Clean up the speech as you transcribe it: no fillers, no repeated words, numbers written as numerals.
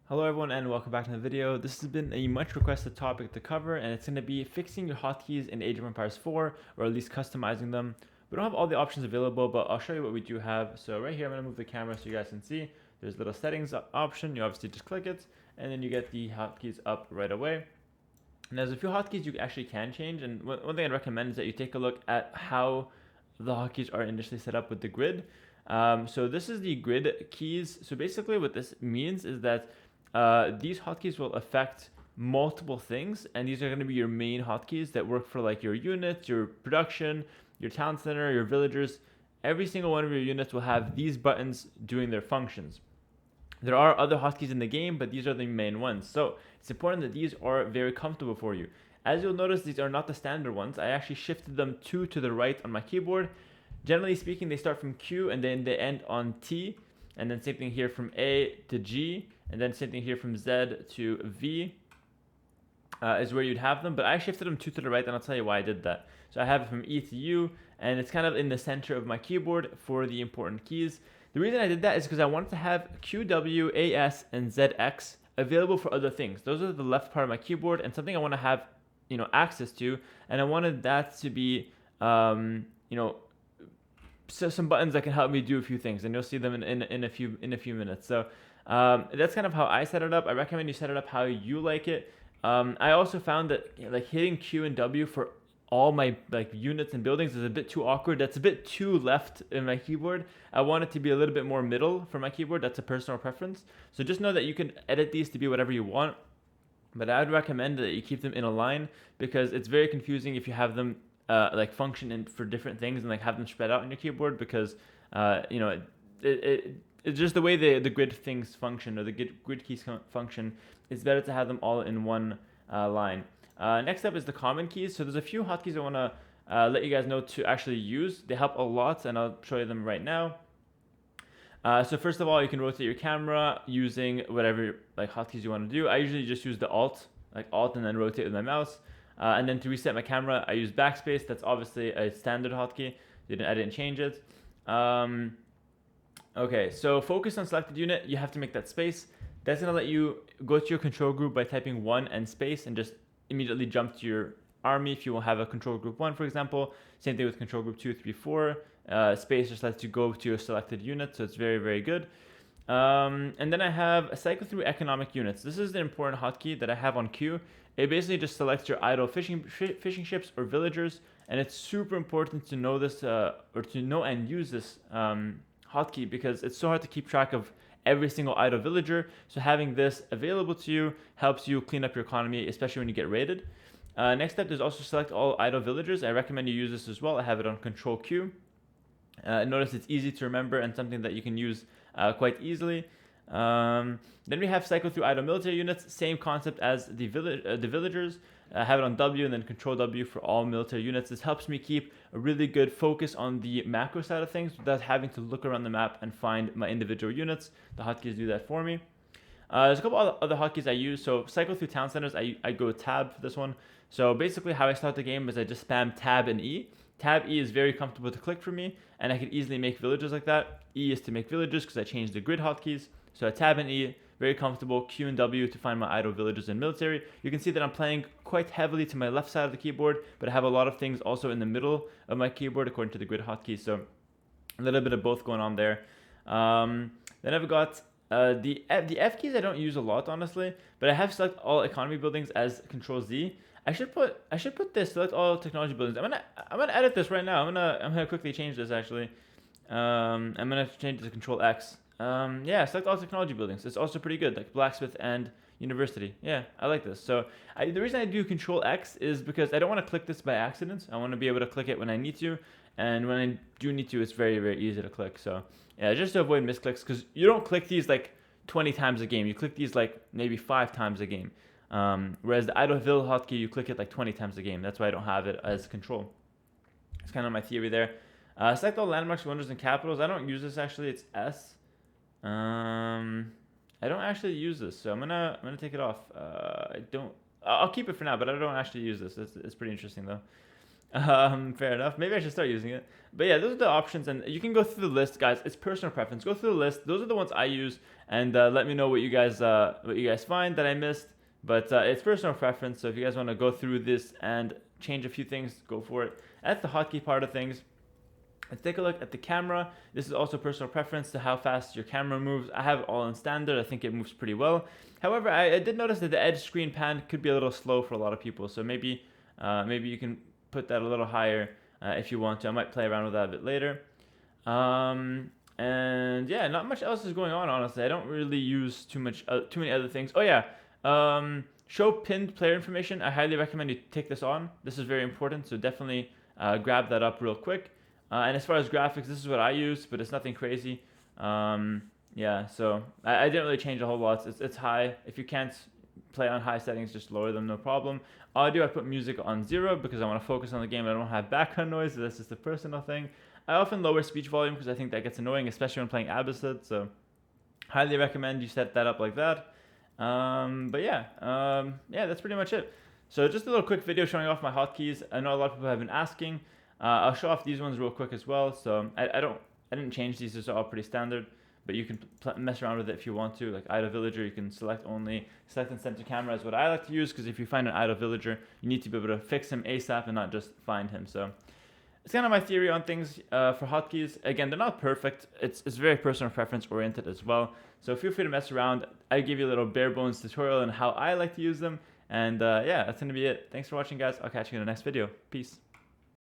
Hello everyone and welcome back to the video. This has been a much requested topic to cover, and it's going to be fixing your hotkeys in Age of Empires 4, or at least customizing them. We don't have all the options available, but I'll show you what we do have. So right here I'm going to move the camera so you guys can see. There's a little settings option. You obviously just click it and then you get the hotkeys up right away. And there's a few hotkeys you actually can change, and one thing I'd recommend is that you take a look at how the hotkeys are initially set up with the grid. So this is the grid keys. So basically what this means is that these hotkeys will affect multiple things, and these are going to be your main hotkeys that work for like your units, your production, your town center, your villagers. Every single one of your units will have these buttons doing their functions. There are other hotkeys in the game, but these are the main ones. So it's important that these are very comfortable for you. As you'll notice, these are not the standard ones. I actually shifted them two to the right on my keyboard. Generally speaking, they start from Q and then they end on T. And then same thing here from A to G. And then same thing here from Z to V is where you'd have them. But I shifted them two to the right, and I'll tell you why I did that. So I have it from E to U, and it's kind of in the center of my keyboard for the important keys. The reason I did that is because I wanted to have Q, W, A, S, and Z, X available for other things. Those are the left part of my keyboard, and something I want to have, access to. And I wanted that to be, so some buttons that can help me do a few things, and you'll see them in a few minutes. So that's kind of how I set it up. I recommend you set it up how you like it. I also found that like hitting Q and W for all my like units and buildings is a bit too awkward. That's a bit too left in my keyboard. I want it to be a little bit more middle for my keyboard. That's a personal preference. So just know that you can edit these to be whatever you want. But I would recommend that you keep them in a line, because it's very confusing if you have them like function for different things and like have them spread out on your keyboard, because it's just the way the grid things function, or the grid keys function. It's better to have them all in one line. Next up is the common keys. So there's a few hotkeys I want to let you guys know to actually use. They help a lot, and I'll show you them right now. So first of all, you can rotate your camera using whatever like hotkeys you want to do. I usually just use the Alt and then rotate with my mouse. And then to reset my camera, I use backspace. That's obviously a standard hotkey. I didn't change it. Okay, so focus on selected unit. You have to make that space. That's going to let you go to your control group by typing 1 and space, and just immediately jump to your army if you will have a control group 1, for example. Same thing with control group 2, 3, 4. Space just lets you go to your selected unit, so it's very, very good. And then I have a cycle through economic units. This is the important hotkey that I have on Q. It basically just selects your idle fishing ships or villagers, and it's super important to know this or to know and use this hotkey, because it's so hard to keep track of every single idle villager. So having this available to you helps you clean up your economy, especially when you get raided. Next up, there's also select all idle villagers. I recommend you use this as well. I have it on Control Q. Notice it's easy to remember and something that you can use quite easily. Then we have cycle through idle military units. Same concept as the villagers. I have it on W and then Control W for all military units. This helps me keep a really good focus on the macro side of things without having to look around the map and find my individual units. The hotkeys do that for me. There's a couple other hotkeys I use. So cycle through town centers, I go tab for this one. So basically how I start the game is I just spam tab and E. Tab E is very comfortable to click for me, and I can easily make villages like that. E is to make villages because I changed the grid hotkeys. So tab and E, very comfortable. Q and W to find my idle villages and military. You can see that I'm playing quite heavily to my left side of the keyboard, but I have a lot of things also in the middle of my keyboard according to the grid hotkeys. So a little bit of both going on there. Then I've got the F keys I don't use a lot, honestly, but I have select all economy buildings as Control Z. I should put this select all technology buildings. I'm gonna edit this right now. I'm gonna quickly change this actually. I'm gonna change it to Control X. Yeah, select all technology buildings. It's also pretty good, like blacksmith and university. Yeah, I like this. So the reason I do Control X is because I don't want to click this by accident. I want to be able to click it when I need to, and when I do need to, it's very, very easy to click. So yeah, just to avoid misclicks, because you don't click these like 20 times a game. You click these like maybe 5 times a game. Whereas the idle vill hotkey, you click it like 20 times a game. That's why I don't have it as control. It's kind of my theory there. Select all landmarks, wonders, and capitals. I don't use this actually. It's S. I don't actually use this, so I'm gonna take it off. I'll keep it for now, but I don't actually use this. It's pretty interesting though. Fair enough. Maybe I should start using it. But yeah, those are the options, and you can go through the list, guys. It's personal preference. Go through the list. Those are the ones I use, and let me know what you guys find that I missed. But it's personal preference. So if you guys want to go through this and change a few things, go for it. That's the hotkey part of things. Let's take a look at the camera. This is also personal preference to how fast your camera moves. I have it all in standard. I think it moves pretty well. However, I did notice that the edge screen pan could be a little slow for a lot of people. So maybe you can put that a little higher if you want to. I might play around with that a bit later. And yeah, not much else is going on, honestly. I don't really use too many other things. Oh yeah, show pinned player information. I highly recommend you take this on. This is very important, so definitely grab that up real quick. And as far as graphics, this is what I use, but it's nothing crazy. Yeah, so I didn't really change a whole lot. It's high. If you can't play on high settings, just lower them, no problem. Audio, I put music on 0 because I want to focus on the game. I don't have background noise, so that's just a personal thing. I often lower speech volume because I think that gets annoying, especially when playing Abyssid, so highly recommend you set that up like that. But yeah, that's pretty much it. So just a little quick video showing off my hotkeys. I know a lot of people have been asking. I'll show off these ones real quick as well. So I didn't change these. These are all pretty standard, but you can mess around with it if you want to. Like idle villager, you can select only. Select and center camera is what I like to use, because if you find an idle villager, you need to be able to fix him ASAP and not just find him. So it's kind of my theory on things for hotkeys. Again, they're not perfect. It's very personal preference oriented as well. So feel free to mess around. I give you a little bare bones tutorial on how I like to use them. And yeah, that's going to be it. Thanks for watching, guys. I'll catch you in the next video. Peace.